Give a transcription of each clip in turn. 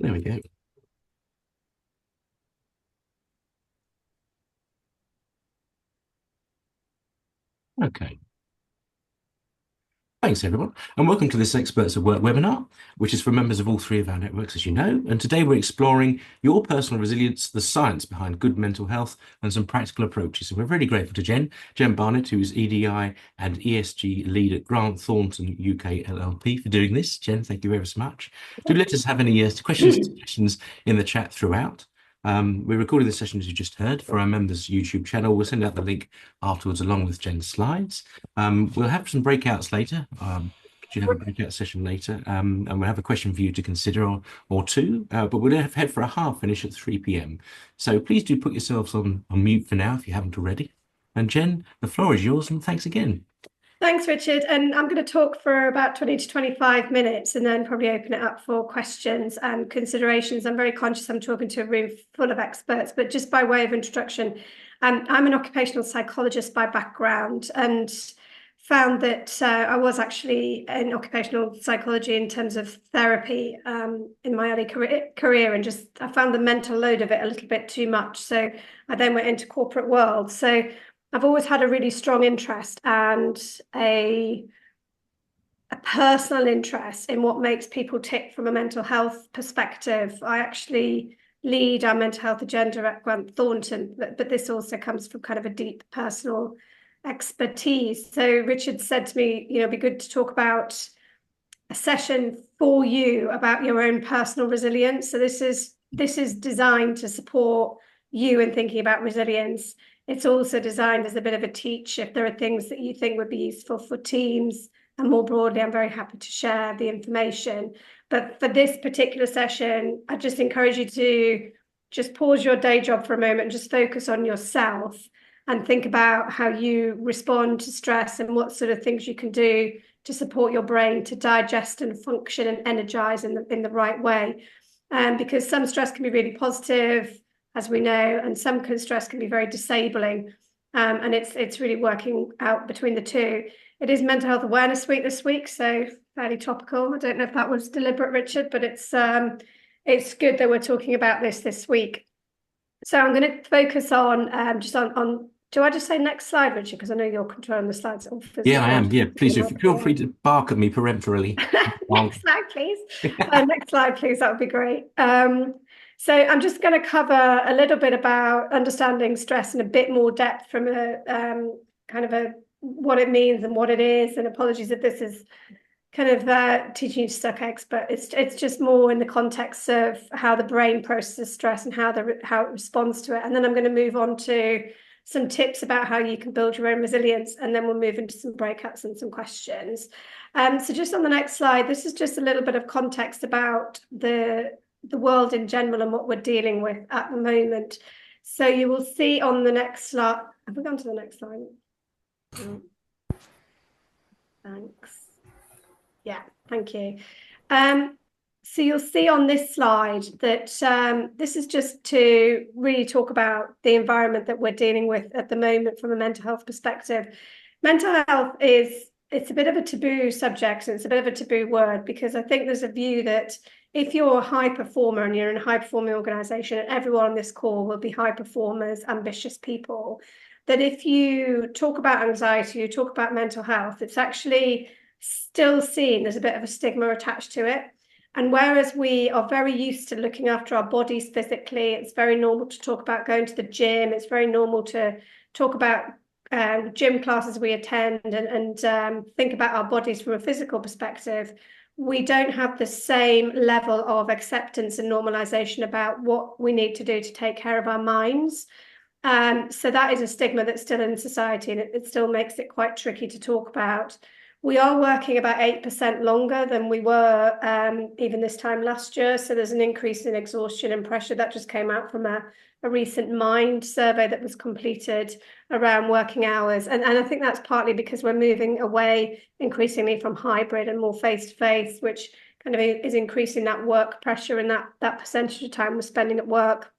There we go. Okay. Thanks, everyone, and welcome to this Experts at Work webinar, which is for members of all three of our networks, as you know. And today we're exploring your personal resilience, the science behind good mental health, and some practical approaches. And we're really grateful to Jenn Barnett, who is EDI and ESG lead at Thornton UK LLP, for doing this. Jenn, thank you ever so much. Do let us have any questions and suggestions in the chat throughout. We're recording the session, as you just heard, for our members' YouTube channel. We'll send out the link afterwards along with Jen's slides. We'll have some breakouts later. Should have a breakout session later, and we'll have a question for you to consider or two, but we'll head for a half finish at 3 p.m. So please do put yourselves on mute for now if you haven't already. And Jenn, the floor is yours, and thanks again. Thanks, Richard. And I'm going to talk for about 20 to 25 minutes and then probably open it up for questions and considerations. I'm very conscious I'm talking to a room full of experts, but just by way of introduction, I'm an occupational psychologist by background and found that I was actually in occupational psychology in terms of therapy in my early career, and just I found the mental load of it a little bit too much. So I then went into corporate world. So I've always had a really strong interest and a personal interest in what makes people tick from a mental health perspective. I actually lead our mental health agenda at Thornton, but this also comes from kind of a deep personal expertise. So Richard said to me, it'd be good to talk about a session for you about your own personal resilience. So this is designed to support you in thinking about resilience. It's also designed as a bit of a teach if there are things that you think would be useful for teams, and more broadly, I'm very happy to share the information. But for this particular session, I just encourage you to just pause your day job for a moment and just focus on yourself and think about how you respond to stress and what sort of things you can do to support your brain to digest and function and energize in the right way. Because some stress can be really positive, as we know, and some stress can be very disabling. And it's really working out between the two. It is Mental Health Awareness Week this week, so fairly topical. I don't know if that was deliberate, Richard, but it's good that we're talking about this week. So I'm going to focus on just on. Do I just say next slide, Richard? Because I know you're controlling the slides. Yeah, I am. Yeah, please feel free to bark at me peremptorily. Next slide, please. Next slide, please. That would be great. So I'm just going to cover a little bit about understanding stress in a bit more depth from a kind of what it means and what it is. And apologies if this is kind of teaching you to suck eggs, but it's just more in the context of how the brain processes stress and how it responds to it. And then I'm going to move on to some tips about how you can build your own resilience, and then we'll move into some breakouts and some questions. So just on the next slide, this is just a little bit of context about the world in general and what we're dealing with at the moment. So you will see on the next slide. Have we gone to the next slide? Thanks. Yeah, thank you. So you'll see on this slide that this is just to really talk about the environment that we're dealing with at the moment from a mental health perspective. Mental health it's a bit of a taboo subject, and it's a bit of a taboo word, because I think there's a view that if you're a high performer and you're in a high performing organization, and everyone on this call will be high performers, ambitious people, that if you talk about anxiety, you talk about mental health, it's actually still seen as a bit of a stigma attached to it. And whereas we are very used to looking after our bodies physically, it's very normal to talk about going to the gym. It's very normal to talk about gym classes we attend and think about our bodies from a physical perspective. We don't have the same level of acceptance and normalization about what we need to do to take care of our minds. So that is a stigma that's still in society, and it still makes it quite tricky to talk about. We are working about 8% longer than we were even this time last year. So there's an increase in exhaustion and pressure that just came out from a recent Mind survey that was completed around working hours. And I think that's partly because we're moving away increasingly from hybrid and more face-to-face, which kind of is increasing that work pressure and that percentage of time we're spending at work.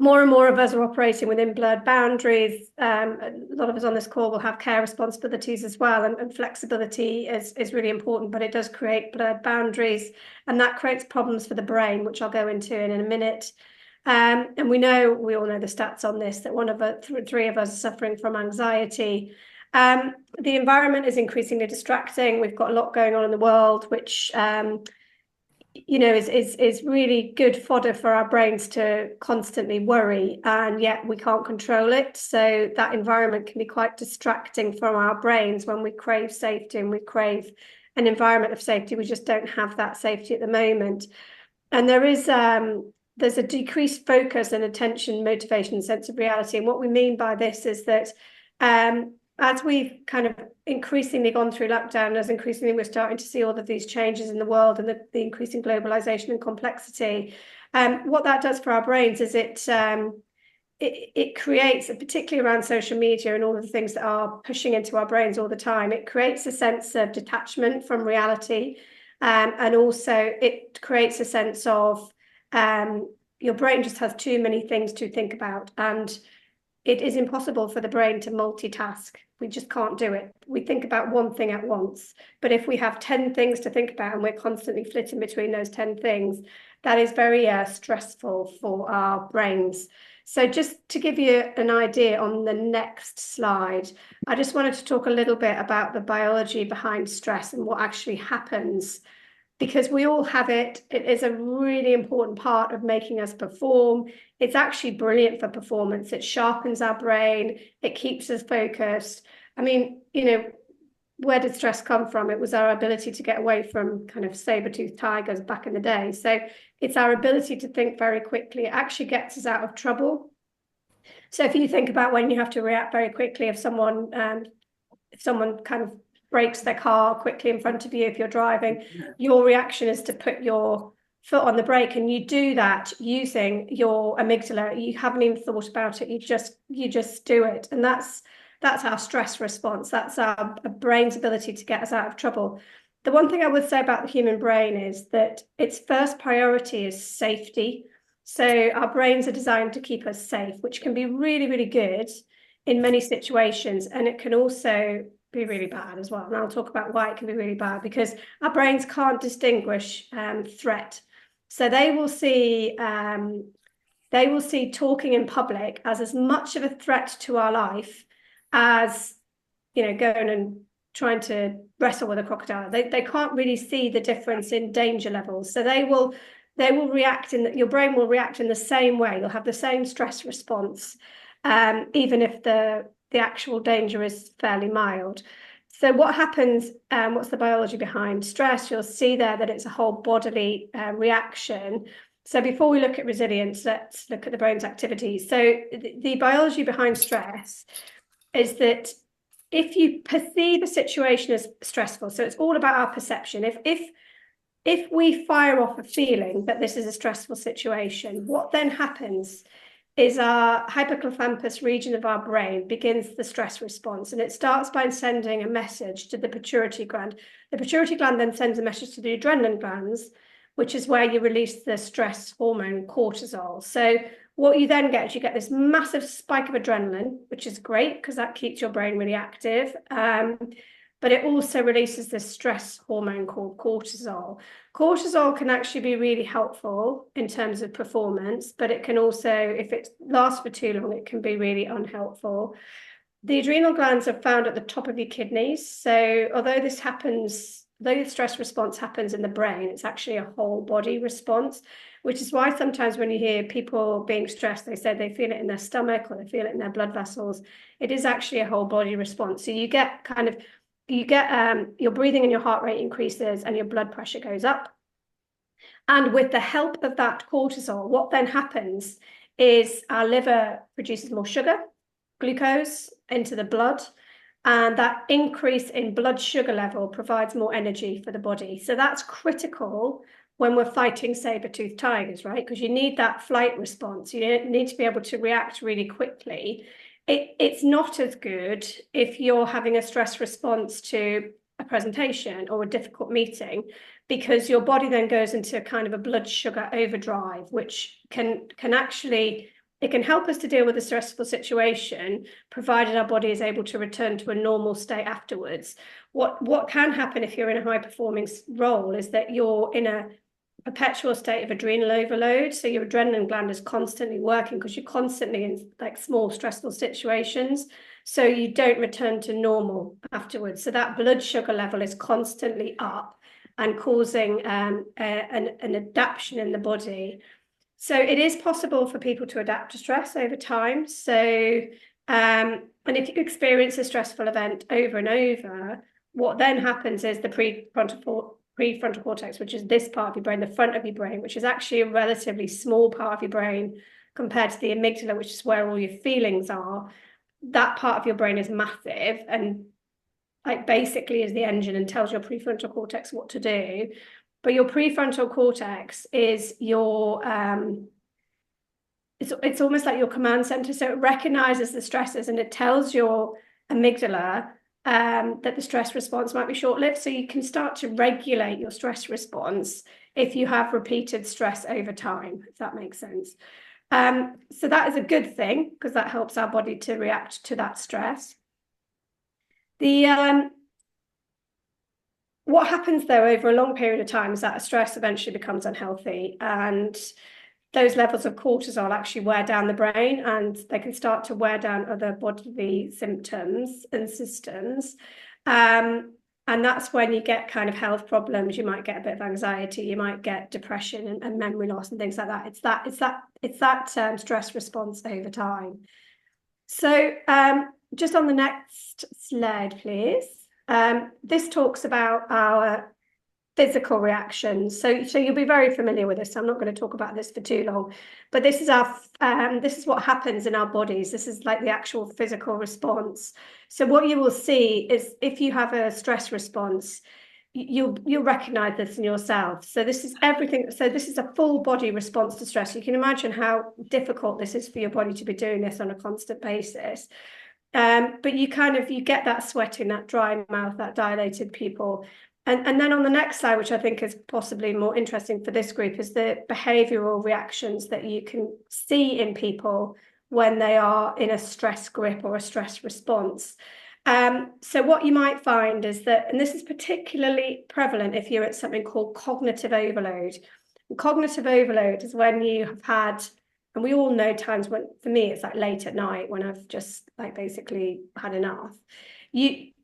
more and more of us are operating within blurred boundaries. A lot of us on this call will have care responsibilities as well, and flexibility is really important, but it does create blurred boundaries, and that creates problems for the brain, which I'll go into in a minute. And we all know the stats on this, that one of three of us are suffering from anxiety. The environment is increasingly distracting. We've got a lot going on in the world, which is really good fodder for our brains to constantly worry, and yet we can't control it. So that environment can be quite distracting from our brains when we crave safety and we crave an environment of safety. We just don't have that safety at the moment. And there's a decreased focus and attention, motivation, and sense of reality. And what we mean by this is that as we've kind of increasingly gone through lockdown, as increasingly we're starting to see all of these changes in the world and the increasing globalization and complexity, what that does for our brains is it creates, particularly around social media and all of the things that are pushing into our brains all the time, it creates a sense of detachment from reality. And also it creates a sense of your brain just has too many things to think about, and it is impossible for the brain to multitask. We just can't do it. We think about one thing at once. But if we have 10 things to think about and we're constantly flitting between those 10 things, that is very stressful for our brains. So just to give you an idea on the next slide, I just wanted to talk a little bit about the biology behind stress and what actually happens, because we all have it. It is a really important part of making us perform. It's actually brilliant for performance. It sharpens our brain. It keeps us focused. I mean, where did stress come from? It was our ability to get away from kind of saber-toothed tigers back in the day. So it's our ability to think very quickly. It actually gets us out of trouble. So if you think about when you have to react very quickly, if someone kind of brakes their car quickly in front of you, if you're driving, your reaction is to put your foot on the brake, and you do that using your amygdala. You haven't even thought about it. You just do it, and that's our stress response. That's our brain's ability to get us out of trouble. The one thing I would say about the human brain is that its first priority is safety. So our brains are designed to keep us safe, which can be really, really good in many situations, and it can also be really bad as well. And I'll talk about why it can be really bad, because our brains can't distinguish threat. So they will see talking in public as much of a threat to our life as going and trying to wrestle with a crocodile. They can't really see the difference in danger levels. So they will react your brain will react in the same way. You'll have the same stress response, even if the actual danger is fairly mild. So what happens, what's the biology behind stress? You'll see there that it's a whole bodily reaction. So before we look at resilience, let's look at the brain's activities. So the biology behind stress is that if you perceive a situation as stressful, so it's all about our perception. If we fire off a feeling that this is a stressful situation, what then happens is our hypothalamus region of our brain begins the stress response, and it starts by sending a message to the pituitary gland. The pituitary gland then sends a message to the adrenaline glands, which is where you release the stress hormone cortisol. So what you then get is you get this massive spike of adrenaline, which is great because that keeps your brain really active. But it also releases this stress hormone called cortisol. Cortisol can actually be really helpful in terms of performance, but it can also, if it lasts for too long, it can be really unhelpful. The adrenal glands are found at the top of your kidneys. So although the stress response happens in the brain, it's actually a whole body response, which is why sometimes when you hear people being stressed, they say they feel it in their stomach or they feel it in their blood vessels. It is actually a whole body response. So you get your breathing and your heart rate increases and your blood pressure goes up. And with the help of that cortisol, what then happens is our liver produces more sugar, glucose into the blood, and that increase in blood sugar level provides more energy for the body. So that's critical when we're fighting saber-toothed tigers, right? Because you need that flight response. You need to be able to react really quickly. It's not as good if you're having a stress response to a presentation or a difficult meeting, because your body then goes into kind of a blood sugar overdrive, which can actually It can help us to deal with a stressful situation, provided our body is able to return to a normal state afterwards. What can happen if you're in a high-performing role is that you're in a perpetual state of adrenal overload. So your adrenaline gland is constantly working because you're constantly in like small stressful situations. So you don't return to normal afterwards. So that blood sugar level is constantly up and causing an adaptation in the body. So it is possible for people to adapt to stress over time. So, and if you experience a stressful event over and over, what then happens is the prefrontal cortex, which is this part of your brain, the front of your brain, which is actually a relatively small part of your brain compared to the amygdala, which is where all your feelings are. That part of your brain is massive and like basically is the engine and tells your prefrontal cortex what to do. But your prefrontal cortex is your it's almost like your command center. So it recognizes the stresses and it tells your amygdala that the stress response might be short-lived. So you can start to regulate your stress response if you have repeated stress over time, if that makes sense. So that is a good thing because that helps our body to react to that stress. What happens though over a long period of time is that a stress eventually becomes unhealthy, and those levels of cortisol actually wear down the brain, and they can start to wear down other bodily symptoms and systems. And that's when you get kind of health problems. You might get a bit of anxiety, you might get depression and memory loss and things like that. It's that stress response over time. So just on the next slide, please. This talks about our physical reactions. So you'll be very familiar with this. So I'm not going to talk about this for too long, but this is what happens in our bodies. This is like the actual physical response. So what you will see is if you have a stress response, you'll recognize this in yourself. So this is everything. So this is a full body response to stress. You can imagine how difficult this is for your body to be doing this on a constant basis. But you get that sweating, that dry mouth, that dilated pupil. And then on the next slide, which I think is possibly more interesting for this group, is the behavioral reactions that you can see in people when they are in a stress grip or a stress response. So what you might find is that, and this is particularly prevalent if you're at something called cognitive overload. And cognitive overload is when you have had, and we all know times when, for me, it's like late at night when I've just like basically had enough.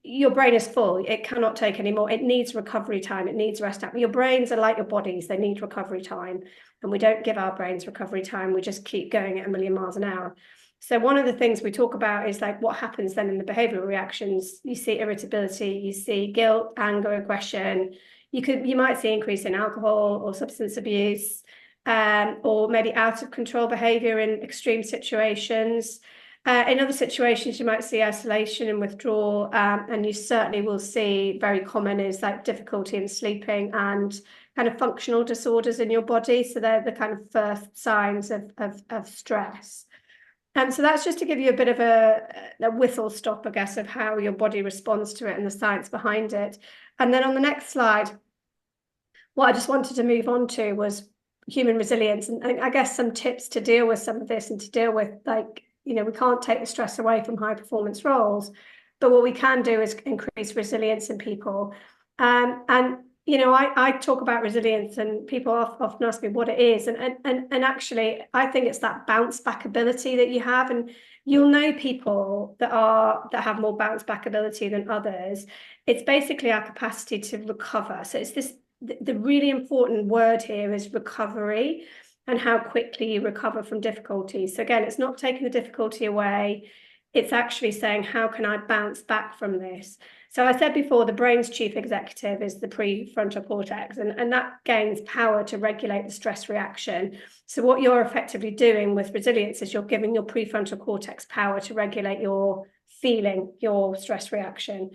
Your brain is full. It cannot take any more. It needs recovery time. It needs rest time. Your brains are like your bodies. They need recovery time. And we don't give our brains recovery time. We just keep going at 1,000,000 miles an hour. So one of the things we talk about is like what happens then in the behavioral reactions. You see irritability, you see guilt, anger, aggression. You might see increase in alcohol or substance abuse, or maybe out of control behavior in extreme situations. In other situations, you might see isolation and withdrawal, and you certainly will see very common is like difficulty in sleeping and kind of functional disorders in your body. So they're the kind of first signs of stress. And so that's just to give you a bit of a whistle stop, I guess, of how your body responds to it and the science behind it. And then on the next slide, what I just wanted to move on to was human resilience, and I guess some tips to deal with some of this and to deal with like, we can't take the stress away from high performance roles, but what we can do is increase resilience in people. And I talk about resilience, and people often ask me what it is. And actually, I think it's that bounce back ability that you have. And you'll know people that have more bounce back ability than others. It's basically our capacity to recover. So it's the really important word here is recovery, and how quickly you recover from difficulties. So again, it's not taking the difficulty away. It's actually saying, how can I bounce back from this? So I said before, the brain's chief executive is the prefrontal cortex, and that gains power to regulate the stress reaction. So what you're effectively doing with resilience is you're giving your prefrontal cortex power to regulate your feeling, your stress reaction.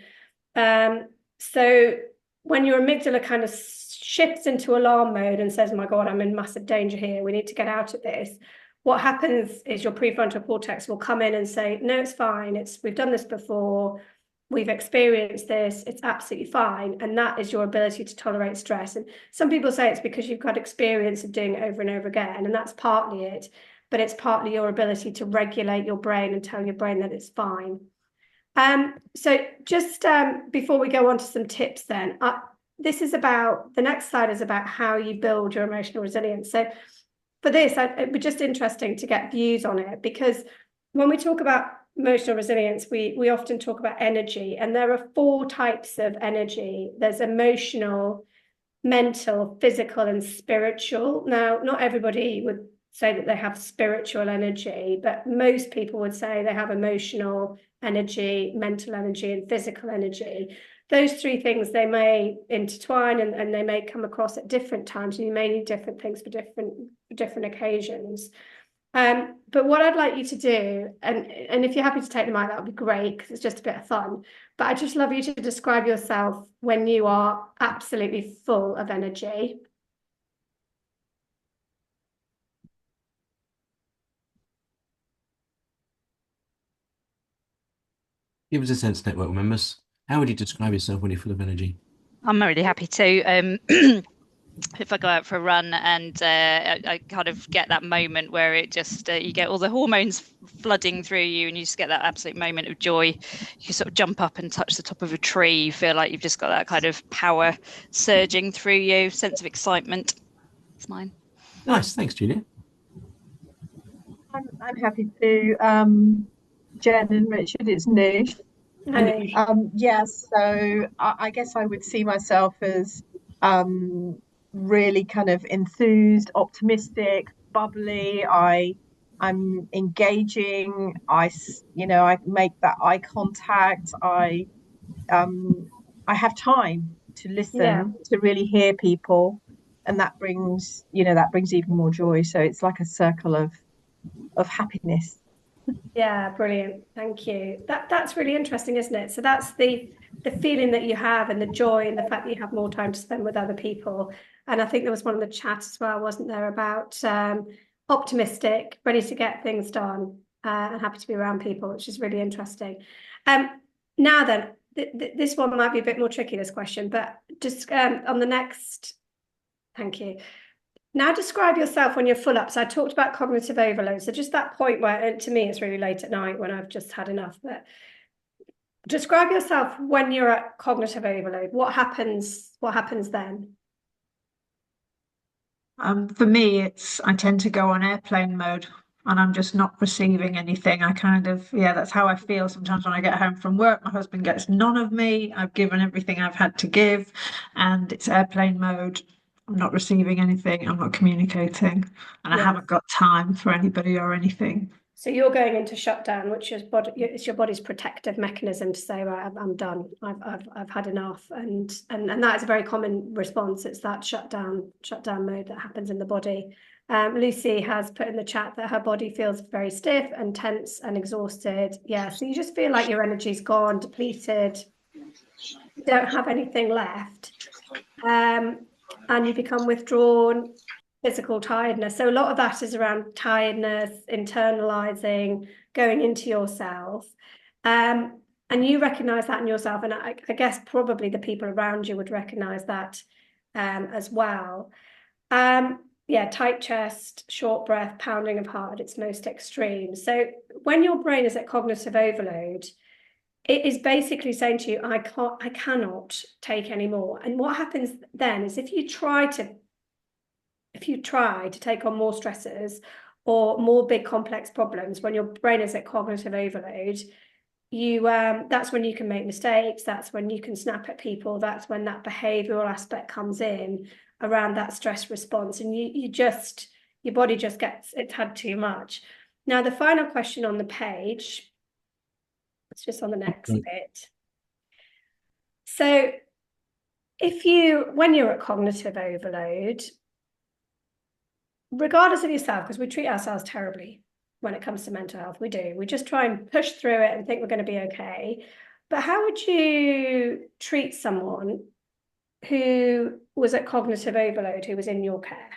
So when your amygdala kind of shifts into alarm mode and says, oh my God, I'm in massive danger here, we need to get out of this, what happens is your prefrontal cortex will come in and say, no, it's fine. We've done this before. We've experienced this. It's absolutely fine. And that is your ability to tolerate stress. And some people say it's because you've got experience of doing it over and over again. And that's partly it. but it's partly your ability to regulate your brain and tell your brain that it's fine. So just before we go on to some tips then, this is about, the next slide is about how you build your emotional resilience. So for this, it'd be just interesting to get views on it, because when we talk about emotional resilience, we often talk about energy, and there are 4 types of energy. There's emotional, mental, physical, and spiritual. Now, not everybody would say that they have spiritual energy, but most people would say they have emotional energy, mental energy, and physical energy. Those 3 things, they may intertwine and they may come across at different times, and you may need different things for different occasions. But what I'd like you to do, and if you're happy to take them out, that would be great, because it's just a bit of fun. But I'd just love you to describe yourself when you are absolutely full of energy. Give us a sense, network members. How would you describe yourself when you're full of energy? I'm really happy to. If I go out for a run and I kind of get that moment where it just you get all the hormones flooding through you, and you just get that absolute moment of joy. You sort of jump up and touch the top of a tree. You feel like you've just got that kind of power surging through you, sense of excitement. It's mine. Nice, thanks, Julia. I'm happy to. Jen and Richard, it's Nish. Hey. Yes, so I guess I would see myself as really kind of enthused, optimistic, bubbly. I'm engaging. I make that eye contact. I have time to Yeah. listen, to really hear people, and that brings even more joy. So it's like a circle of happiness. Yeah, brilliant. Thank you. That's really interesting, isn't it? So that's the feeling that you have, and the joy, and the fact that you have more time to spend with other people. And I think there was one in the chat as well, wasn't there, about optimistic, ready to get things done, and happy to be around people, which is really interesting. Now then, this one might be a bit more tricky, this question, but just on the next, thank you. Now describe yourself when you're full up. So I talked about cognitive overload. So just that point where, and to me, it's really late at night when I've just had enough. But describe yourself when you're at cognitive overload. What happens? What happens then? For me, I tend to go on airplane mode, and I'm just not receiving anything. That's how I feel sometimes when I get home from work. My husband gets none of me. I've given everything I've had to give, and it's airplane mode. I'm not receiving anything. I'm not communicating, and I Yeah. haven't got time for anybody or anything. So you're going into shutdown, which is it's your body's protective mechanism to say, right, I'm done. I've had enough, and that is a very common response. It's that shutdown mode that happens in the body. Lucy has put in the chat that her body feels very stiff and tense and exhausted. Yeah, so you just feel like your energy's gone, depleted. You don't have anything left, and you become withdrawn. Physical tiredness. So a lot of that is around tiredness, internalizing, going into yourself. And you recognize that in yourself. And I guess probably the people around you would recognize that as well. Yeah, tight chest, short breath, pounding of heart at its most extreme. So when your brain is at cognitive overload, it is basically saying to you, I cannot take any more. And what happens then is if you try to take on more stresses or more big complex problems, when your brain is at cognitive overload, that's when you can make mistakes. That's when you can snap at people. That's when that behavioral aspect comes in around that stress response, and your body just it's had too much. Now, the final question on the page, it's just on the next bit. So when you're at cognitive overload, regardless of yourself, because we treat ourselves terribly when it comes to mental health, we do. We just try and push through it and think we're going to be okay. But how would you treat someone who was at cognitive overload, who was in your care?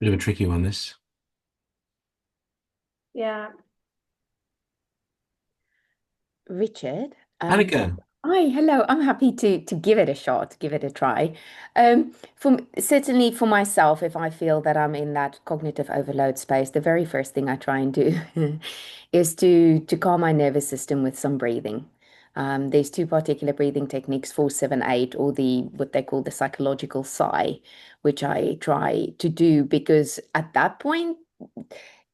Bit of a tricky one, this. Yeah. Richard. Annika. Hi, hello. I'm happy to give it a shot, give it a try. Certainly for myself, if I feel that I'm in that cognitive overload space, the very first thing I try and do is to calm my nervous system with some breathing. There's two particular breathing techniques, 4-7-8, or the what they call the psychological sigh, which I try to do because at that point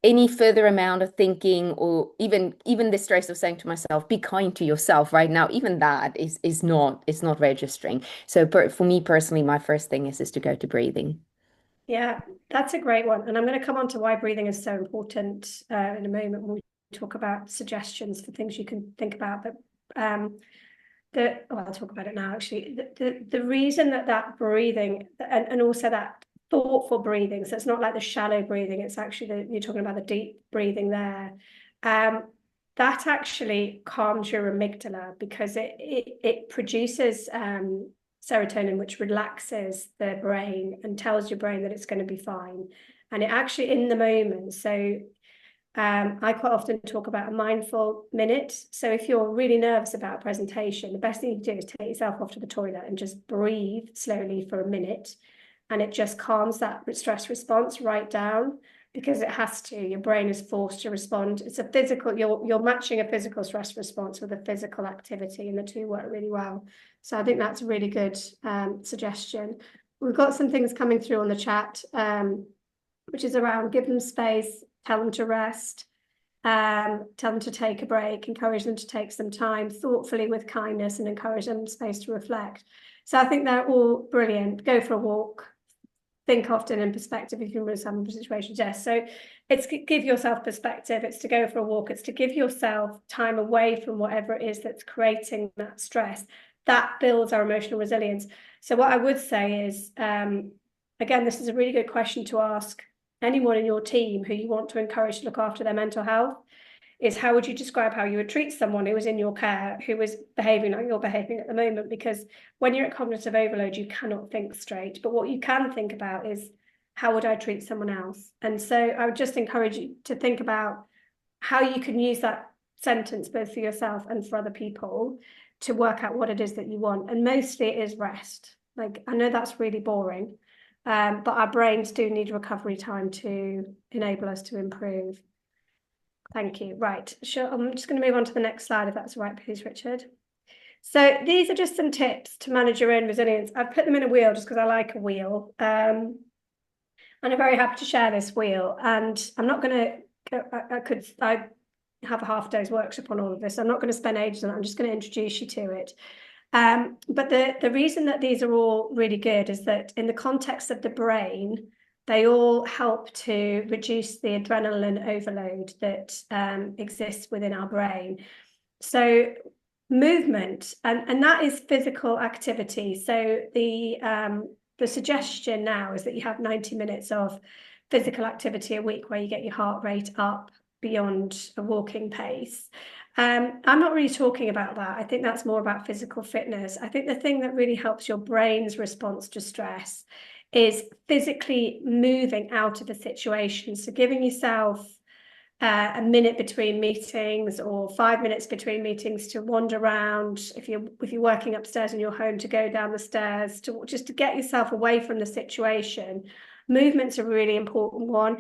any further amount of thinking or even the stress of saying to myself, be kind to yourself right now, even that is not, it's not registering. So for me personally, my first thing is to go to breathing. Yeah, that's a great one. And I'm going to come on to why breathing is so important in a moment when we talk about suggestions for things you can think about. But I'll talk about it now, actually. The reason that breathing and also that thoughtful breathing, so it's not like the shallow breathing, it's actually you're talking about the deep breathing there. That actually calms your amygdala because it produces serotonin, which relaxes the brain and tells your brain that it's going to be fine. And it actually in the moment. So I quite often talk about a mindful minute. So if you're really nervous about a presentation, the best thing you can do is take yourself off to the toilet and just breathe slowly for a minute. And it just calms that stress response right down because it has to. Your brain is forced to respond. It's a physical, you're matching a physical stress response with a physical activity, and the two work really well. So I think that's a really good suggestion. We've got some things coming through on the chat, which is around give them space, tell them to rest, tell them to take a break, encourage them to take some time thoughtfully with kindness and encourage them space to reflect. So I think they're all brilliant. Go for a walk. Think often in perspective if you're in some situations. Yes. So it's give yourself perspective. It's to go for a walk. It's to give yourself time away from whatever it is that's creating that stress. That builds our emotional resilience. So what I would say is, again, this is a really good question to ask anyone in your team who you want to encourage to look after their mental health, is how would you describe how you would treat someone who was in your care, who was behaving like you're behaving at the moment? Because when you're at cognitive overload, you cannot think straight. But what you can think about is, how would I treat someone else? And so I would just encourage you to think about how you can use that sentence, both for yourself and for other people, to work out what it is that you want. And mostly it is rest. Like, I know that's really boring, but our brains do need recovery time to enable us to improve. Thank you. Right. Sure. I'm just going to move on to the next slide, if that's all right, please, Richard. So these are just some tips to manage your own resilience. I've put them in a wheel just because I like a wheel. And I'm very happy to share this wheel. And I'm not going to, I have a half day's workshop on all of this. I'm not going to spend ages on it. I'm just going to introduce you to it. But the reason that these are all really good is that in the context of the brain, they all help to reduce the adrenaline overload that exists within our brain. So movement, and that is physical activity. So the suggestion now is that you have 90 minutes of physical activity a week where you get your heart rate up beyond a walking pace. I'm not really talking about that. I think that's more about physical fitness. I think the thing that really helps your brain's response to stress is physically moving out of a situation. So giving yourself a minute between meetings or 5 minutes between meetings to wander around. If you're working upstairs in your home, to go down the stairs, to just to get yourself away from the situation. Movement's a really important one.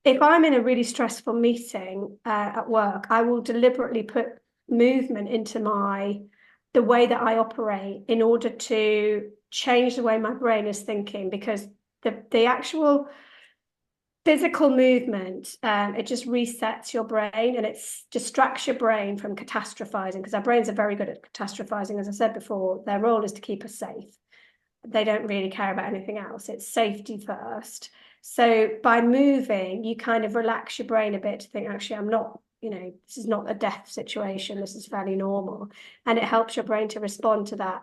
If I'm in a really stressful meeting at work, I will deliberately put movement into the way that I operate in order to change the way my brain is thinking, because the actual physical movement, it just resets your brain and it distracts your brain from catastrophizing, because our brains are very good at catastrophizing. As I said before, their role is to keep us safe. They don't really care about anything else. It's safety first. So by moving, you kind of relax your brain a bit to think, actually, I'm not, this is not a death situation. This is fairly normal. And it helps your brain to respond to that.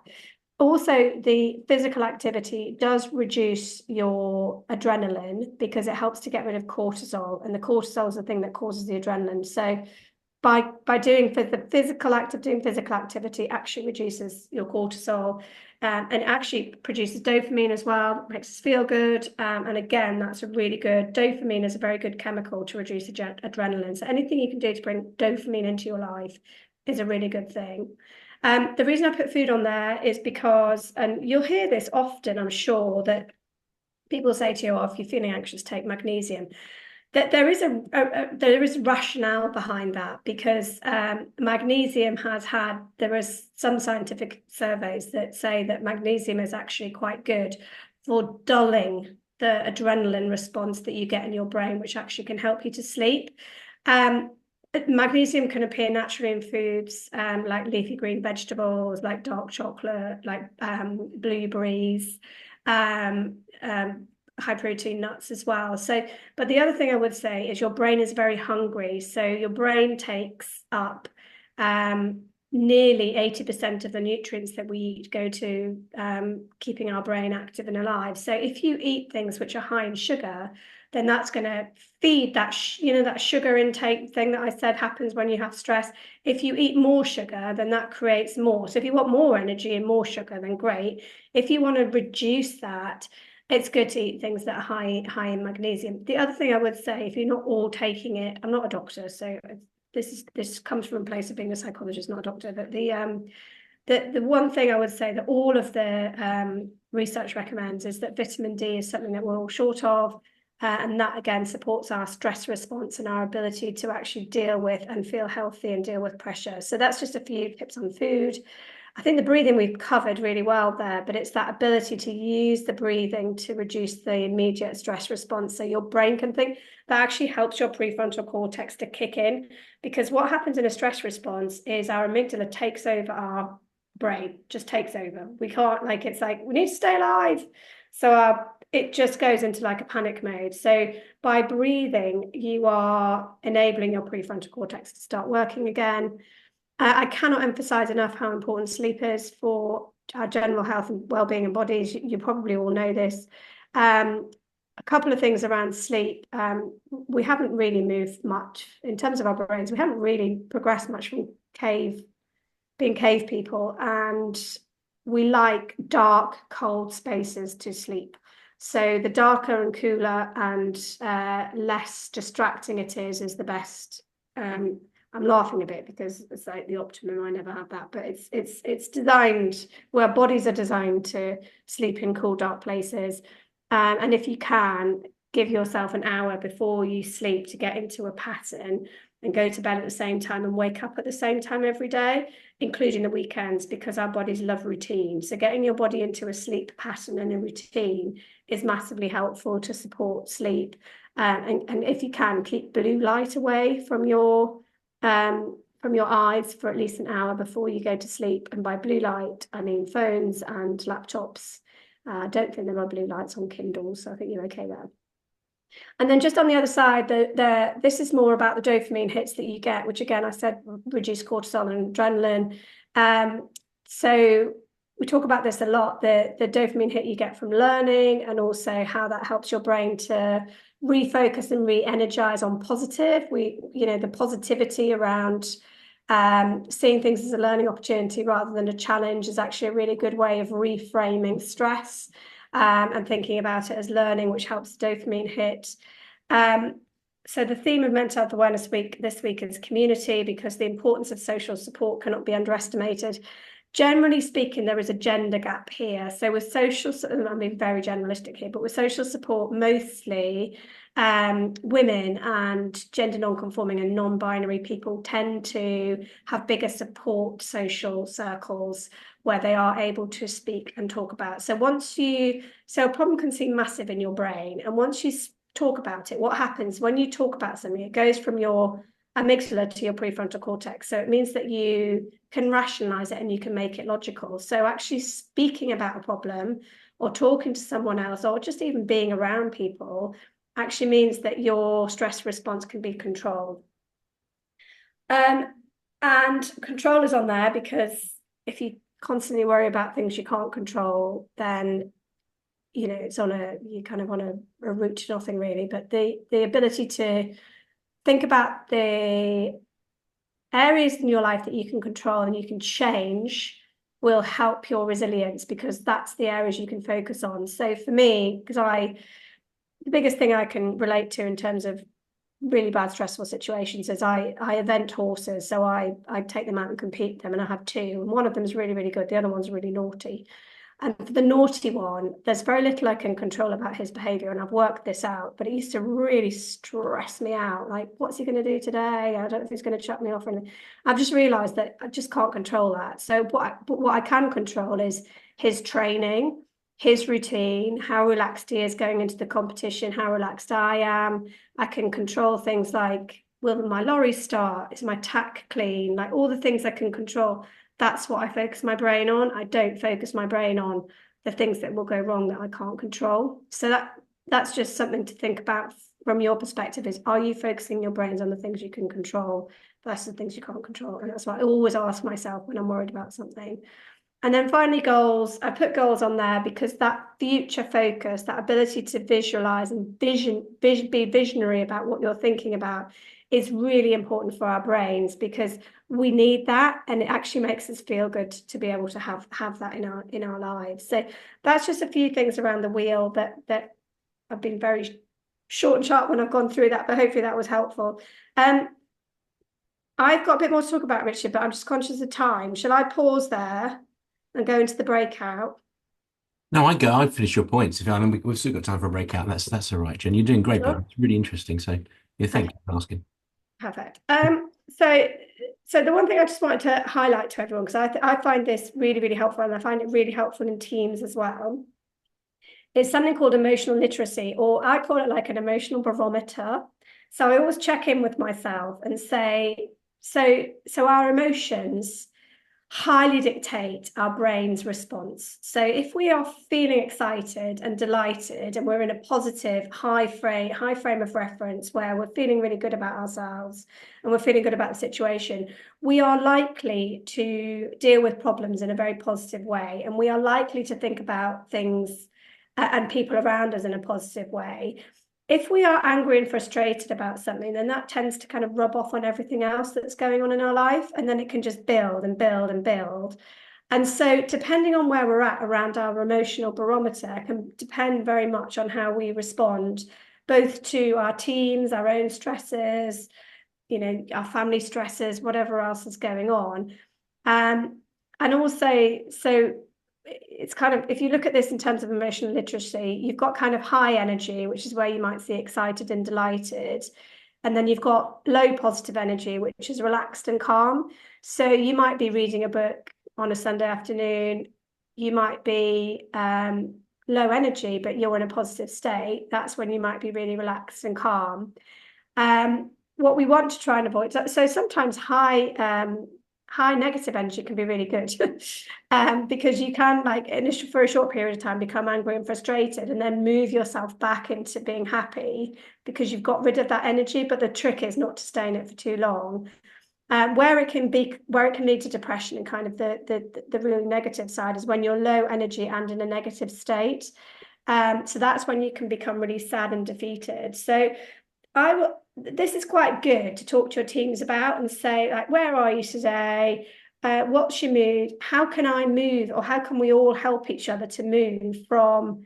Also, the physical activity does reduce your adrenaline because it helps to get rid of cortisol. And the cortisol is the thing that causes the adrenaline. So by doing the physical act of doing physical activity actually reduces your cortisol, and it actually produces dopamine as well, makes us feel good. And again, that's a really good, dopamine is a very good chemical to reduce adrenaline. So anything you can do to bring dopamine into your life is a really good thing. The reason I put food on there is because, and you'll hear this often, I'm sure, that people say to you, oh, if you're feeling anxious, take magnesium. That there is rationale behind that, because magnesium there is some scientific surveys that say that magnesium is actually quite good for dulling the adrenaline response that you get in your brain, which actually can help you to sleep. Magnesium can appear naturally in foods like leafy green vegetables, like dark chocolate, like blueberries, high protein nuts as well. So, but the other thing I would say is your brain is very hungry. So your brain takes up nearly 80% of the nutrients that we eat go to keeping our brain active and alive. So if you eat things which are high in sugar, then that's going to feed that, that sugar intake thing that I said happens when you have stress. If you eat more sugar, then that creates more. So if you want more energy and more sugar, then great. If you want to reduce that, it's good to eat things that are high in magnesium. The other thing I would say, if you're not all taking it, I'm not a doctor, so this comes from a place of being a psychologist, not a doctor, but the one thing I would say that all of the research recommends is that vitamin D is something that we're all short of, and that again supports our stress response and our ability to actually deal with and feel healthy and deal with pressure. So that's just a few tips on food. I think the breathing we've covered really well there, but it's that ability to use the breathing to reduce the immediate stress response so your brain can think. That actually helps your prefrontal cortex to kick in, because what happens in a stress response is our amygdala takes over our brain, just takes over. We can't, it's like, we need to stay alive. So it just goes into like a panic mode. So by breathing, you are enabling your prefrontal cortex to start working again. I cannot emphasize enough how important sleep is for our general health and well-being and bodies. You probably all know this. A couple of things around sleep. We haven't really moved much in terms of our brains. We haven't really progressed much from being cave people, and we like dark, cold spaces to sleep. So the darker and cooler and less distracting it is the best. I'm laughing a bit because it's like the optimum. I never have that, but it's designed, where bodies are designed to sleep in cool, dark places. And if you can, give yourself an hour before you sleep to get into a pattern and go to bed at the same time and wake up at the same time every day, including the weekends, because our bodies love routine. So getting your body into a sleep pattern and a routine is massively helpful to support sleep. And if you can, keep blue light away from your eyes for at least an hour before you go to sleep. And by blue light, I mean phones and laptops. I don't think there are blue lights on Kindle, so I think you're okay there. And then just on the other side, this is more about the dopamine hits that you get, which again, I said, reduce cortisol and adrenaline. So we talk about this a lot, the dopamine hit you get from learning, and also how that helps your brain to refocus and re-energize on positive. The positivity around seeing things as a learning opportunity rather than a challenge is actually a really good way of reframing stress. And thinking about it as learning, which helps dopamine hit. So the theme of Mental Health Awareness Week this week is community, because the importance of social support cannot be underestimated. Generally speaking, there is a gender gap here. So with social, I'm being very generalistic here, but with social support, mostly women and gender non-conforming and non-binary people tend to have bigger support social circles where they are able to speak and talk about. So a problem can seem massive in your brain, and once you talk about it, what happens when you talk about something, it goes from your amygdala to your prefrontal cortex. So it means that you can rationalize it and you can make it logical. So actually speaking about a problem or talking to someone else, or just even being around people, actually means that your stress response can be controlled. And control is on there because if you constantly worry about things you can't control, then you're kind of on a route to nothing really. But the ability to think about the areas in your life that you can control and you can change will help your resilience, because that's the areas you can focus on. So for me, the biggest thing I can relate to in terms of really bad stressful situations is I event horses. So I take them out and compete them, and I have two, and one of them is really, really good. The other one's really naughty. And for the naughty one, there's very little I can control about his behavior, and I've worked this out, but it used to really stress me out. Like, what's he going to do today? I don't know if he's going to chuck me off or anything. I've just realized that I just can't control that. So what I can control is his training, his routine, how relaxed he is going into the competition, how relaxed I am. I can control things like, will my lorry start? Is my tack clean? Like, all the things I can control. That's what I focus my brain on. I don't focus my brain on the things that will go wrong that I can't control. So that's just something to think about from your perspective, is, are you focusing your brains on the things you can control versus the things you can't control? And that's what I always ask myself when I'm worried about something. And then finally, goals. I put goals on there because that future focus, that ability to visualize and be visionary about what you're thinking about, is really important for our brains, because we need that, and it actually makes us feel good to be able to have that in our lives. So that's just a few things around the wheel that I've been very short and sharp when I've gone through that, but hopefully that was helpful. I've got a bit more to talk about, Richard, but I'm just conscious of time. Shall I pause there and go into the breakout? No, I finish your points. If I mean, we've still got time for a breakout. That's all right, Jen. You're doing great, but it's really interesting. So yeah, thank you for asking. Perfect. So the one thing I just wanted to highlight to everyone, because I find this really, really helpful, and I find it really helpful in teams as well, is something called emotional literacy, or I call it like an emotional barometer. So I always check in with myself and say, so our emotions highly dictate our brain's response. So if we are feeling excited and delighted, and we're in a positive high frame of reference where we're feeling really good about ourselves and we're feeling good about the situation, we are likely to deal with problems in a very positive way, and we are likely to think about things and people around us in a positive way. If we are angry and frustrated about something, then that tends to kind of rub off on everything else that's going on in our life, and then it can just build and build and build. And so depending on where we're at around our emotional barometer can depend very much on how we respond, both to our teams, our own stresses, our family stresses, whatever else is going on. And also, so it's kind of, if you look at this in terms of emotional literacy, you've got kind of high energy, which is where you might see excited and delighted. And then you've got low positive energy, which is relaxed and calm. So you might be reading a book on a Sunday afternoon. You might be low energy, but you're in a positive state. That's when you might be really relaxed and calm. What we want to try and avoid, so sometimes high negative energy can be really good because you can, like, for a short period of time, become angry and frustrated, and then move yourself back into being happy because you've got rid of that energy. But the trick is not to stay in it for too long. Where it can lead to depression and kind of the really negative side is when you're low energy and in a negative state. So that's when you can become really sad and defeated. So this is quite good to talk to your teams about and say, like, where are you today? What's your mood? How can I move, or how can we all help each other to move from,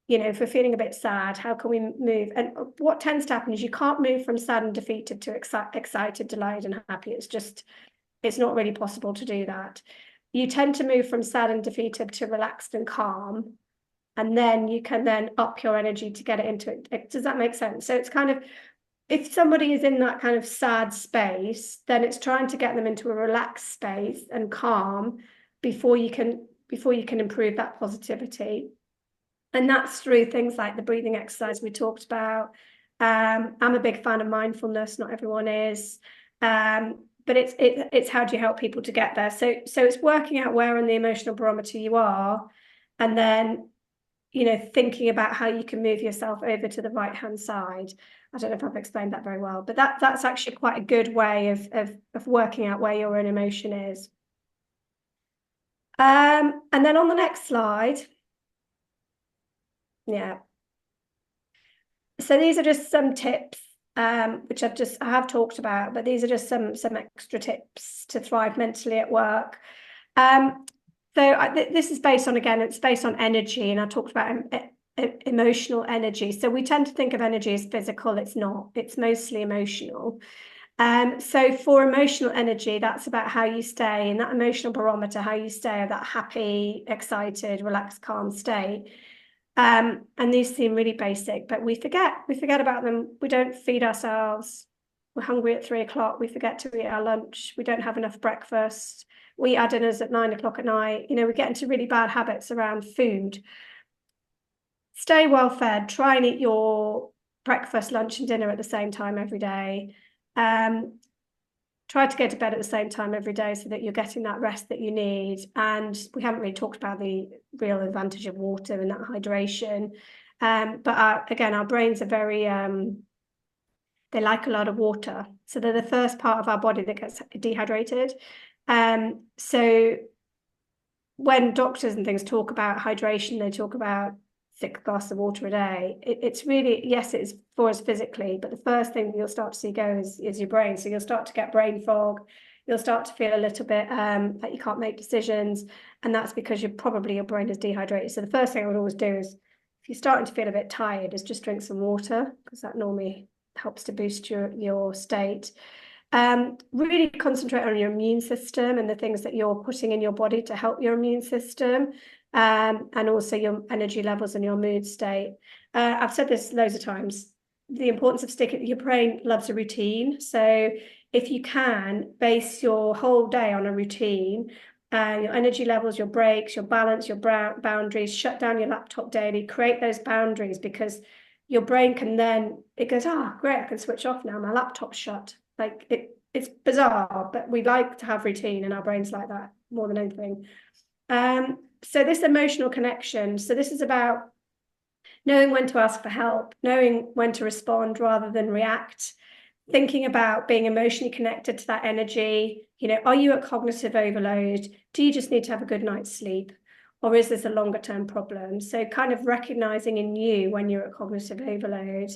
if we're feeling a bit sad, how can we move? And what tends to happen is you can't move from sad and defeated to excited, delighted, and happy. It's not really possible to do that. You tend to move from sad and defeated to relaxed and calm, and then you can then up your energy to get it into it. Does that make sense? So it's kind of, if somebody is in that kind of sad space, then it's trying to get them into a relaxed space and calm before you can improve that positivity. And that's through things like the breathing exercise we talked about. I'm a big fan of mindfulness. Not everyone is, but it's how do you help people to get there? So it's working out where on the emotional barometer you are, and then thinking about how you can move yourself over to the right hand side. I don't know if I've explained that very well, but that's actually quite a good way of working out where your own emotion is. And then on the next slide, yeah. So these are just some tips which I have talked about, but these are just some extra tips to thrive mentally at work. This is based on, again, it's based on energy, and I talked about emotional energy. So we tend to think of energy as physical. It's not. It's mostly emotional. So for emotional energy, that's about how you stay in that emotional barometer, how you stay of that happy, excited, relaxed, calm state. And these seem really basic, but we forget about them. We don't feed ourselves. We're hungry at 3 o'clock. We forget to eat our lunch. We don't have enough breakfast. We eat our dinners at 9 o'clock at night. You know, we get into really bad habits around food. Stay well fed. Try and eat your breakfast, lunch, and dinner at the same time every day. Try to go to bed at the same time every day so that you're getting that rest that you need. And we haven't really talked about the real advantage of water and that hydration. But again, our brains are very, they like a lot of water. So they're the first part of our body that gets dehydrated. So when doctors and things talk about hydration, they talk about 6 glasses of water a day. It's really, yes, it's for us physically, but the first thing that you'll start to see go is your brain. So you'll start to get brain fog. You'll start to feel a little bit that you can't make decisions. And that's because your brain is dehydrated. So the first thing I would always do is, if you're starting to feel a bit tired, is just drink some water, because that normally helps to boost your state. Really concentrate on your immune system and the things that you're putting in your body to help your immune system. And also your energy levels and your mood state. I've said this loads of times, the importance of sticking, your brain loves a routine. So if you can base your whole day on a routine, your energy levels, your breaks, your balance, your boundaries, shut down your laptop daily, create those boundaries, because your brain can then, it goes, great, I can switch off now, my laptop's shut. Like it's bizarre, but we like to have routine, and our brains like that more than anything. So this emotional connection, so this is about knowing when to ask for help, knowing when to respond rather than react, thinking about being emotionally connected to that energy. You know, are you at cognitive overload? Do you just need to have a good night's sleep? Or is this a longer term problem? So kind of recognizing in you when you're at cognitive overload.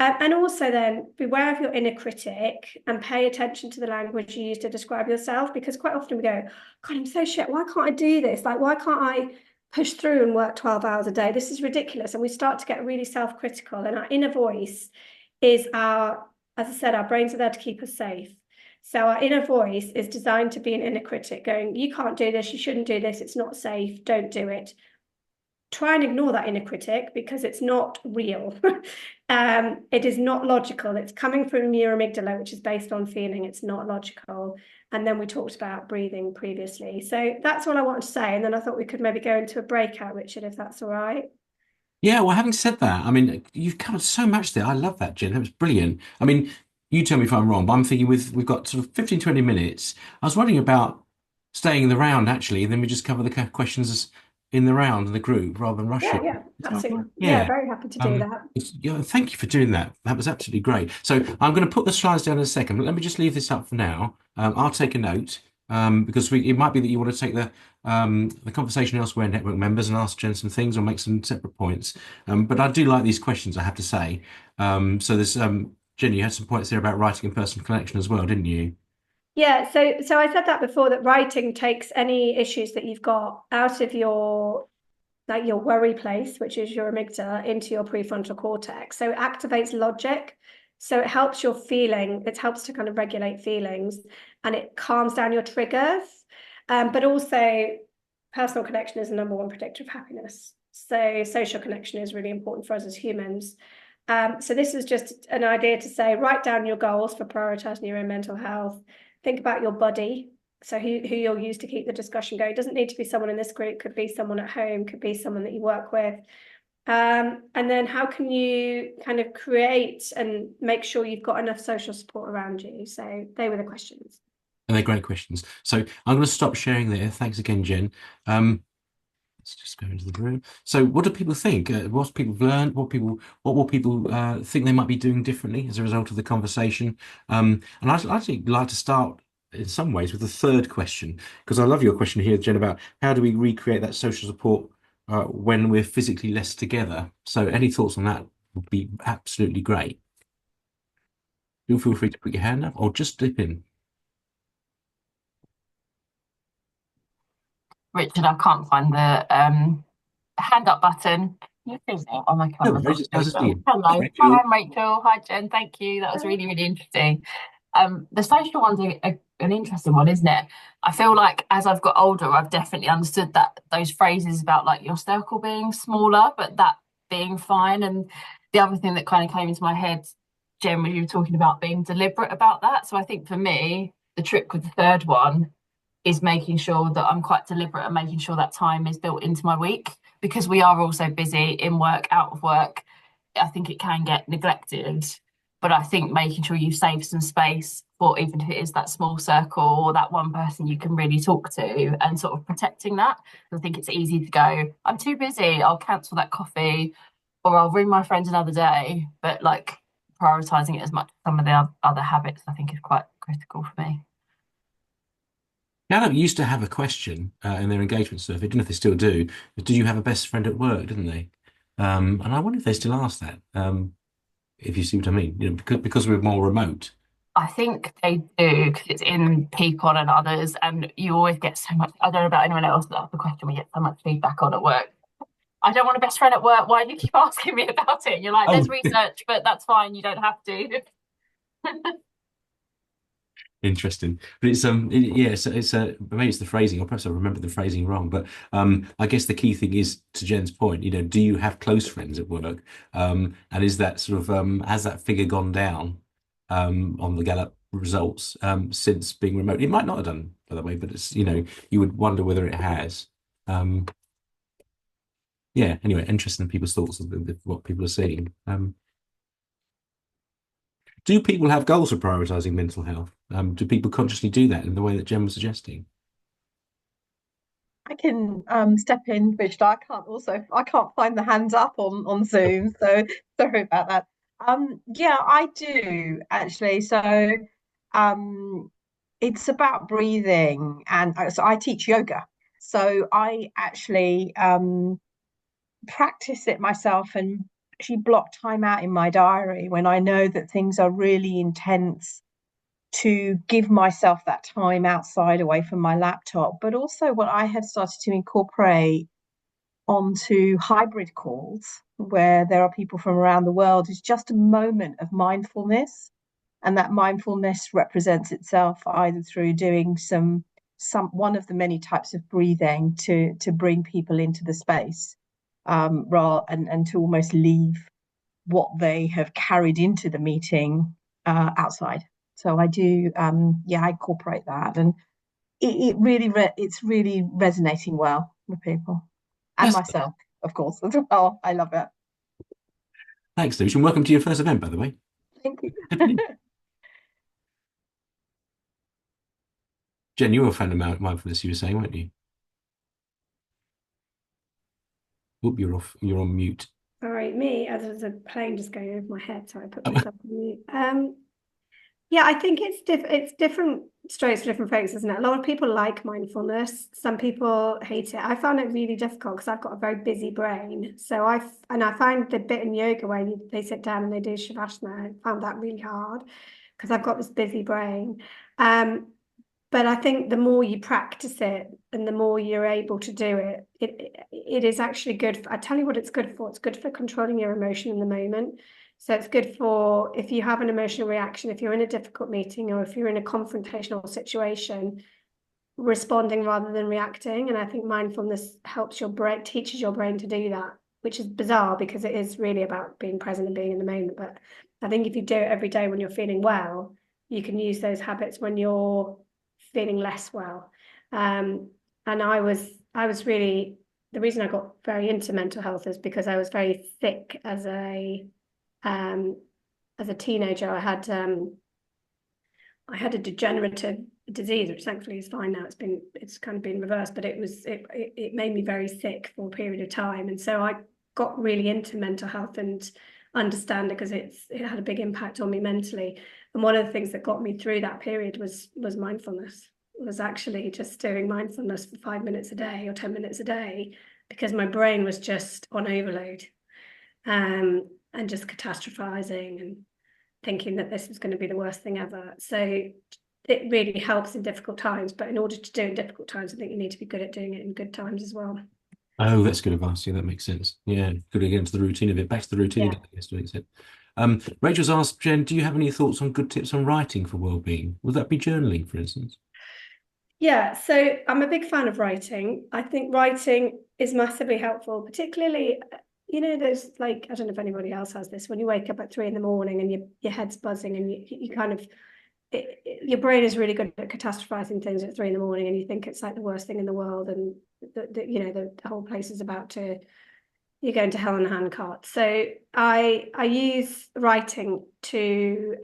And also then beware of your inner critic and pay attention to the language you use to describe yourself, because quite often we go, God, I'm so shit. Why can't I do this? Like, why can't I push through and work 12 hours a day? This is ridiculous. And we start to get really self-critical, and our inner voice is as I said, our brains are there to keep us safe. So our inner voice is designed to be an inner critic going, you can't do this. You shouldn't do this. It's not safe. Don't do it. Try and ignore that inner critic, because it's not real. It is not logical. It's coming from your amygdala, which is based on feeling. It's not logical. And then we talked about breathing previously. So that's all I wanted to say. And then I thought we could maybe go into a breakout, Richard, if that's all right. Yeah, well, having said that, I mean, you've covered so much there. I love that, Jen. That was brilliant. I mean, you tell me if I'm wrong, but I'm thinking we've got sort of 15, 20 minutes. I was wondering about staying in the round, actually, and then we just cover the questions in the round in the group rather than rush it. Yeah, Is that absolutely. right? Yeah, Yeah. very happy to do that. Yeah, thank you for doing that. That was absolutely great. So I'm going to put the slides down in a second, but let me just leave this up for now. I'll take a note because it might be that you want to take the conversation elsewhere, network members, and ask Jen some things or make some separate points. But I do like these questions, I have to say. So there's Jen, you had some points there about writing and personal connection as well, didn't you? Yeah, so I said that before, that writing takes any issues that you've got out of your worry place, which is your amygdala, into your prefrontal cortex. So it activates logic. So it helps your feeling. It helps to kind of regulate feelings, and it calms down your triggers. But also, personal connection is the number one predictor of happiness. So social connection is really important for us as humans. So this is just an idea to say, write down your goals for prioritizing your own mental health. Think about your buddy. So who you'll use to keep the discussion going. It doesn't need to be someone in this group, could be someone at home, could be someone that you work with. And then how can you kind of create and make sure you've got enough social support around you? So they were the questions. And they're great questions. So I'm going to stop sharing there. Thanks again, Jen. Let's just go into the room. So what do people think? What people learned? What will people think they might be doing differently as a result of the conversation? And I'd actually like to start in some ways with the third question, because I love your question here, Jen, about how do we recreate that social support when we're physically less together? So any thoughts on that would be absolutely great. do feel free to put your hand up or just dip in. Richard, I can't find the hand up button. On my No, camera. Rachel's nice to see you. Hello. Rachel. Hi, I'm Rachel. Hi, Jen. Thank you. That was really, really interesting. The social one's an interesting one, isn't it? I feel like as I've got older, I've definitely understood that those phrases about like your circle being smaller, but that being fine. And the other thing that kind of came into my head, Jen, when you were talking about being deliberate about that. So I think for me, the trick with the third one is making sure that I'm quite deliberate and making sure that time is built into my week, because we are also busy in work, out of work. I think it can get neglected, but I think making sure you save some space for, even if it is that small circle or that one person you can really talk to, and sort of protecting that. I think it's easy to go, I'm too busy, I'll cancel that coffee, or I'll ring my friend another day. But like prioritizing it as much as some of the other habits, I think is quite critical for me. Gallup used to have a question in their engagement survey. I don't know if they still do. But did you have a best friend at work? Didn't they? And I wonder if they still ask that. If you see what I mean, because we're more remote. I think they do, because it's in Peakon and others, and you always get so much. I don't know about anyone else, but that's the question we get so much feedback on at work. I don't want a best friend at work. Why do you keep asking me about it? And you're like, there's research, but that's fine. You don't have to. Interesting, but it's yeah, it's maybe it's the phrasing, or perhaps I remember the phrasing wrong. But I guess the key thing is, to Jen's point, do you have close friends at work? And is that sort of has that figure gone down on the Gallup results since being remote? It might not have done, by the way, but it's you would wonder whether it has. Yeah. Anyway, interesting people's thoughts of what people are seeing. Do people have goals for prioritizing mental health? Do people consciously do that in the way that Jen was suggesting? I can step in, Richard. I can't find the hands up on Zoom, so sorry about that. Yeah, I do actually. So it's about breathing, and so I teach yoga. So I actually practice it myself and actually block time out in my diary when I know that things are really intense, to give myself that time outside away from my laptop. But also what I have started to incorporate onto hybrid calls where there are people from around the world is just a moment of mindfulness. And that mindfulness represents itself either through doing some one of the many types of breathing to bring people into the space, and to almost leave what they have carried into the meeting outside. So I do, yeah, I incorporate that, and it's really resonating well with people and myself, of course, as well. I love it. Thanks, Lucian. Welcome to your first event, by the way. Thank you. Jen, you were a fan of mindfulness, you were saying, weren't you? Oop, you're off. You're on mute. Sorry, me, as there's a plane just going over my head, so I put myself on mute. Yeah, I think it's different strokes for different folks, isn't it? A lot of people like mindfulness. Some people hate it. I found it really difficult because I've got a very busy brain. So I find the bit in yoga where they sit down and they do shavasana. I found that really hard because I've got this busy brain. But I think the more you practice it and the more you're able to do it, it is actually good. I tell you what it's good for. It's good for controlling your emotion in the moment. So it's good for if you have an emotional reaction, if you're in a difficult meeting or if you're in a confrontational situation, responding rather than reacting. And I think mindfulness helps your brain, teaches your brain to do that, which is bizarre because it is really about being present and being in the moment. But I think if you do it every day when you're feeling well, you can use those habits when you're feeling less well. And I was really, the reason I got very into mental health is because I was very sick as a teenager. I had a degenerative disease, which thankfully is fine now. It's kind of been reversed, but it made me very sick for a period of time. And so I got really into mental health and understand it because it had a big impact on me mentally. And one of the things that got me through that period was mindfulness. It was actually just doing mindfulness for 5 minutes a day or 10 minutes a day because my brain was just on overload, and just catastrophizing. thinking that this was going to be the worst thing ever. So it really helps in difficult times, but in order to do it in difficult times, I think you need to be good at doing it in good times as well. Oh, that's good advice. Yeah, that makes sense. Yeah, good to get into the routine of it. Back to the routine Yeah. again, I guess, to makes it. Rachel's asked, Jen, do you have any thoughts on good tips on writing for well-being? Would that be journaling, for instance? Yeah, so I'm a big fan of writing. I think writing is massively helpful, particularly, there's like, I don't know if anybody else has this, when you wake up at 3 a.m. and your head's buzzing and you kind of, your brain is really good at catastrophizing things at 3 a.m. and you think it's like the worst thing in the world and the whole place is about to, you're going to hell in a handcart. So I use writing to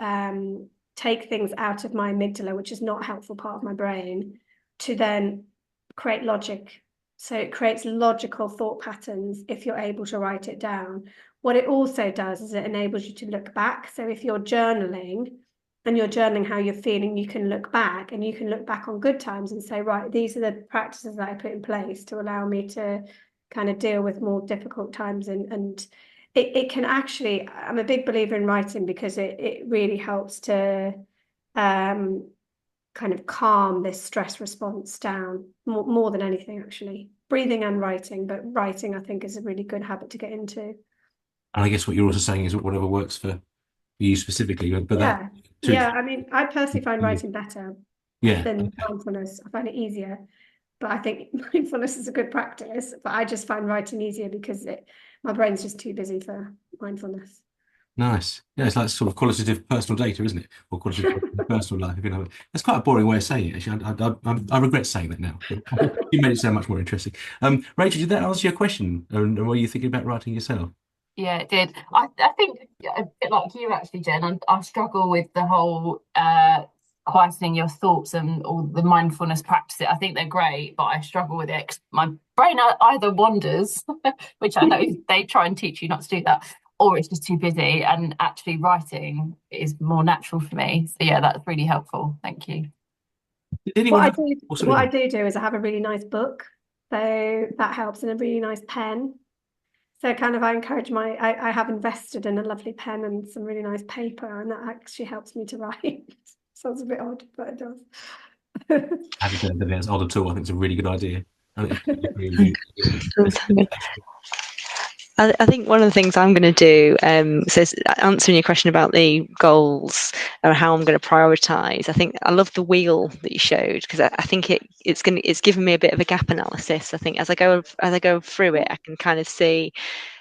take things out of my amygdala, which is not a helpful part of my brain, to then create logic. So it creates logical thought patterns if you're able to write it down. What it also does is it enables you to look back. So if you're journaling and you're journaling how you're feeling, you can look back and you can look back on good times and say, right, these are the practices that I put in place to allow me to kind of deal with more difficult times. And it can actually, I'm a big believer in writing because it really helps to kind of calm this stress response down more than anything, actually. Breathing and writing, but writing I think is a really good habit to get into. And I guess what you're also saying is whatever works for you specifically, but Yeah. that Yeah, I mean, I personally find writing better yeah, than mindfulness. I find it easier, but I think mindfulness is a good practice, but I just find writing easier because my brain's just too busy for mindfulness. nice. Yeah, it's like sort of qualitative personal data, isn't it? Or qualitative personal life. That's quite a boring way of saying it. Actually, I regret saying that now. You made it sound much more interesting. Rachel, did that answer your question? Or were you thinking about writing yourself? Yeah, it did. I think a bit like you actually, Jen. I struggle with the whole quietening your thoughts and all the mindfulness practices. I think they're great, but I struggle with it 'cause my brain either wanders, which I know they try and teach you not to do that, or it's just too busy. And actually, writing is more natural for me. So yeah, that's really helpful. Thank you. Did anyone have... What I do is I have a really nice book, so that helps, and a really nice pen. So kind of I encourage I have invested in a lovely pen and some really nice paper, and that actually helps me to write. Sounds a bit odd, but it does. I haven't done that as odd at all. I think it's a really good idea. I think I think one of the things I'm going to do, so answering your question about the goals or how I'm going to prioritize, I think I love the wheel that you showed because I think it's given me a bit of a gap analysis. I think as I go through it, I can kind of see,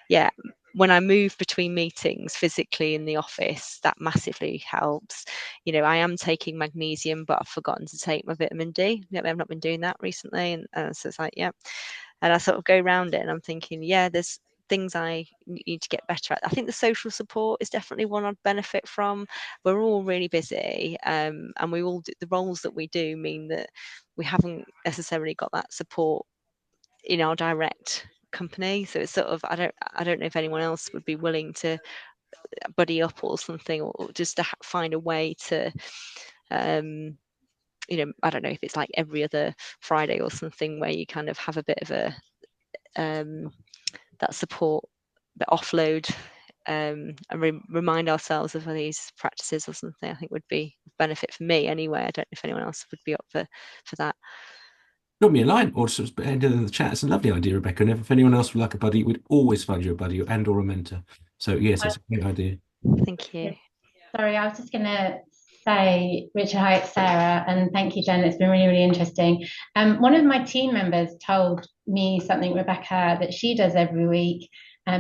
yeah, when I move between meetings physically in the office, that massively helps. I am taking magnesium, but I've forgotten to take my vitamin D. I've not been doing that recently, and so it's like, yeah. And I sort of go around it, and I'm thinking, yeah, there's things I need to get better at. I think the social support is definitely one I'd benefit from. We're all really busy, and we all do, the roles that we do mean that we haven't necessarily got that support in our direct company. So it's sort of I don't know if anyone else would be willing to buddy up or something, or just to find a way to I don't know if it's like every other Friday or something where you kind of have a bit of a that support, the offload, and remind ourselves of these practices or something. I think would be benefit for me anyway. I don't know if anyone else would be up for that. Drop me a line or just end in the chat. It's a lovely idea, Rebecca. And if anyone else would like a buddy, we'd always find you a buddy and or a mentor. So yes, it's a great idea. Thank you. Sorry, I was just going to say, Richard, hi, it's Sarah, and thank you, Jen. It's been really, really interesting. One of my team members told me something, Rebecca, that she does every week.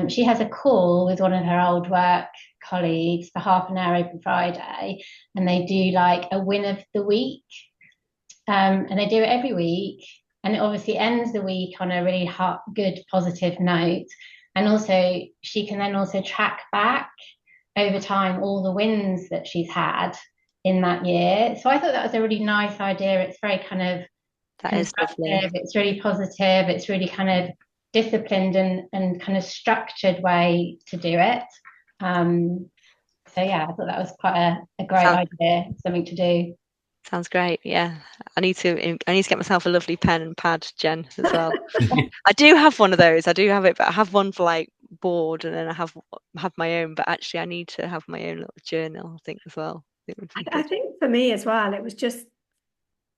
She has a call with one of her old work colleagues for half an hour every Friday, and they do like a win of the week. And they do it every week, and it obviously ends the week on a really good, positive note. And also, she can then also track back over time all the wins that she's had in that year. So I thought that was a really nice idea. It's very kind of constructive, it's really positive, it's really kind of disciplined and kind of structured way to do it. So yeah, I thought that was quite a great idea, something to do. Sounds great. Yeah, I need to get myself a lovely pen and pad, Jen, as well. I do have one of those. I do have it, but I have one for like bored, and then I have my own. But actually, I need to have my own little journal, I think, as well. I think for me as well, it was just,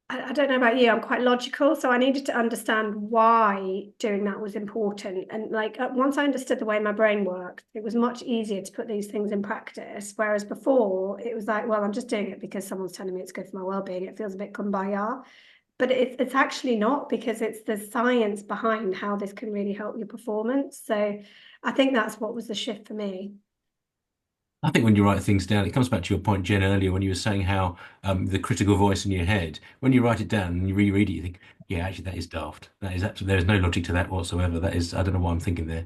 I don't know about you, I'm quite logical, so I needed to understand why doing that was important. And like once I understood the way my brain worked, it was much easier to put these things in practice. Whereas before, it was like, well, I'm just doing it because someone's telling me it's good for my well-being. It feels a bit kumbaya, but it's actually not, because it's the science behind how this can really help your performance. So I think that's what was the shift for me. I think when you write things down, it comes back to your point, Jen, earlier when you were saying how the critical voice in your head, when you write it down and you reread it, you think, yeah, actually, that is daft. That is actually, there is no logic to that whatsoever. That is, I don't know what I'm thinking there.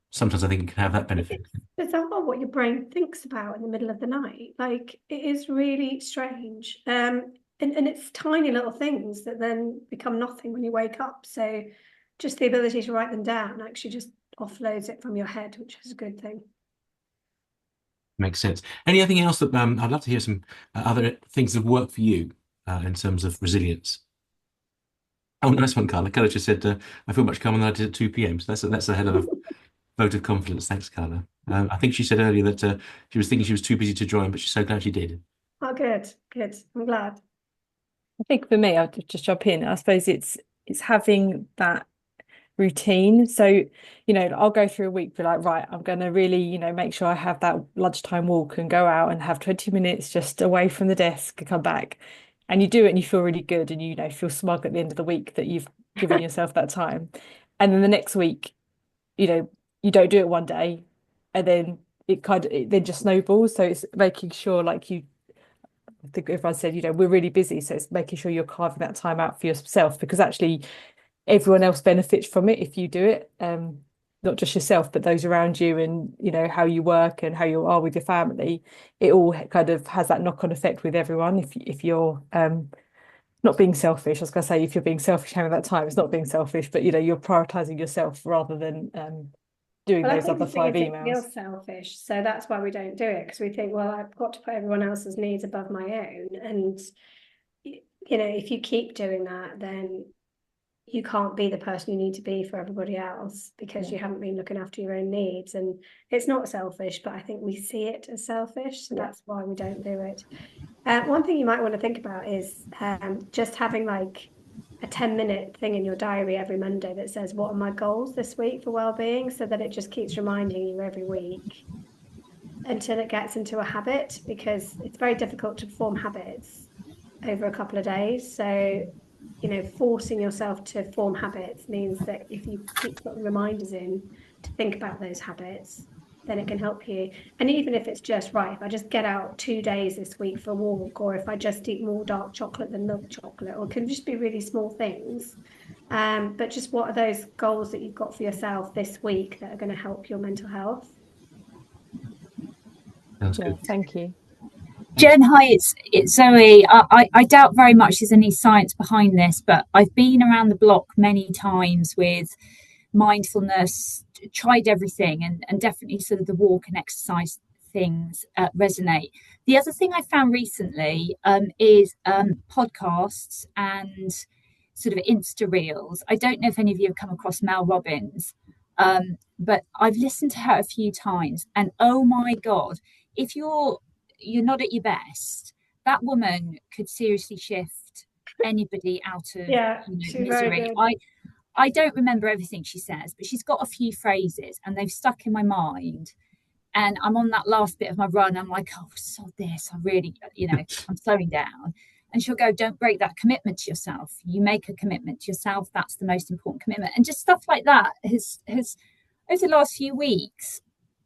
Sometimes I think it can have that benefit. It's bizarre what your brain thinks about in the middle of the night. Like, it is really strange. And it's tiny little things that then become nothing when you wake up. So just the ability to write them down actually just offloads it from your head, which is a good thing. Makes sense. Anything else that I'd love to hear some other things that work for you in terms of resilience. Oh, nice one, Carla. Carla just said, I feel much calmer than I did at 2 p.m. So that's a hell of a vote of confidence. Thanks, Carla. I think she said earlier that she was thinking she was too busy to join, but she's so glad she did. Oh, good. I'm glad. I think for me, I'll just jump in. I suppose it's having that routine. So, I'll go through a week, be like, right, I'm going to really, make sure I have that lunchtime walk and go out and have 20 minutes just away from the desk and come back. And you do it and you feel really good, and feel smug at the end of the week that you've given yourself that time. And then the next week, you don't do it one day, and then it then just snowballs. So it's making sure, like I think everyone said, we're really busy. So it's making sure you're carving that time out for yourself, because actually everyone else benefits from it if you do it. Not just yourself, but those around you, and how you work and how you are with your family. It all kind of has that knock-on effect with everyone. If you're not being selfish, I was going to say, if you're being selfish having that time, it's not being selfish, but you're prioritizing yourself rather than doing those other 5 emails. It feels selfish, so that's why we don't do it, because we think, well, I've got to put everyone else's needs above my own. And if you keep doing that, then you can't be the person you need to be for everybody else, because you haven't been looking after your own needs. And it's not selfish, but I think we see it as selfish, so that's why we don't do it. One thing you might want to think about is just having like a 10-minute thing in your diary every Monday that says, what are my goals this week for well-being, so that it just keeps reminding you every week until it gets into a habit, because it's very difficult to form habits over a couple of days. So forcing yourself to form habits means that if you keep putting reminders in to think about those habits, then it can help you. And even if it's just, right, if I just get out 2 days this week for a walk, or if I just eat more dark chocolate than milk chocolate, or it can just be really small things. But just what are those goals that you've got for yourself this week that are going to help your mental health? Sounds good. Thank you. Jen, hi, it's Zoe. I doubt very much there's any science behind this, but I've been around the block many times with mindfulness, tried everything, and definitely sort of the walk and exercise things resonate. The other thing I found recently is podcasts and sort of Insta reels. I don't know if any of you have come across Mel Robbins, but I've listened to her a few times, and oh my God, if you're not at your best, that woman could seriously shift anybody out of misery. I don't remember everything she says, but she's got a few phrases and they've stuck in my mind. And I'm on that last bit of my run. I'm like, oh, sod this. I really, I'm slowing down. And she'll go, don't break that commitment to yourself. You make a commitment to yourself. That's the most important commitment. And just stuff like that has over the last few weeks,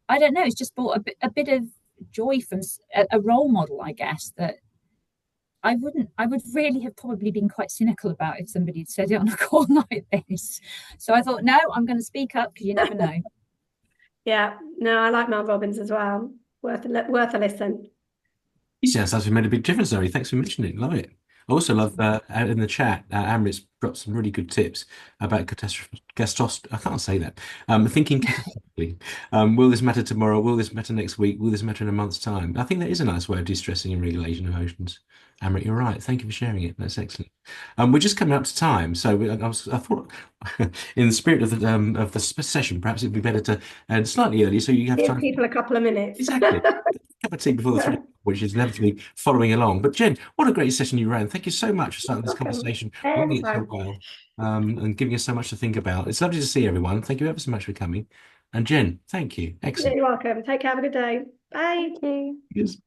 I don't know, it's just brought a bit of joy from a role model, I guess, that I would really have probably been quite cynical about if somebody had said it on a call like this. So I thought, no, I'm going to speak up, because you never know. Yeah, no, I like Mel Robbins as well. Worth a listen. He sounds like he made a big difference, Zoe. Thanks for mentioning it. Love it. I also love out in the chat, Amrit's dropped some really good tips about I can't say that. Thinking catastrophically. Will this matter tomorrow? Will this matter next week? Will this matter in a month's time? I think that is a nice way of de-stressing and regulating emotions. Amrit, you're right. Thank you for sharing it. That's excellent. We're just coming up to time, so I thought, in the spirit of the session, perhaps it'd be better to end slightly early, so you have Give time. people a couple of minutes. Exactly. Cup of tea before the 3, which is inevitably following along. But Jen, what a great session you ran. Thank you so much for starting this conversation, running it so well, and giving us so much to think about. It's lovely to see everyone. Thank you ever so much for coming. And Jen, thank you. Excellent. You're welcome. Take care. Have a good day. Bye. Thank you. Yes.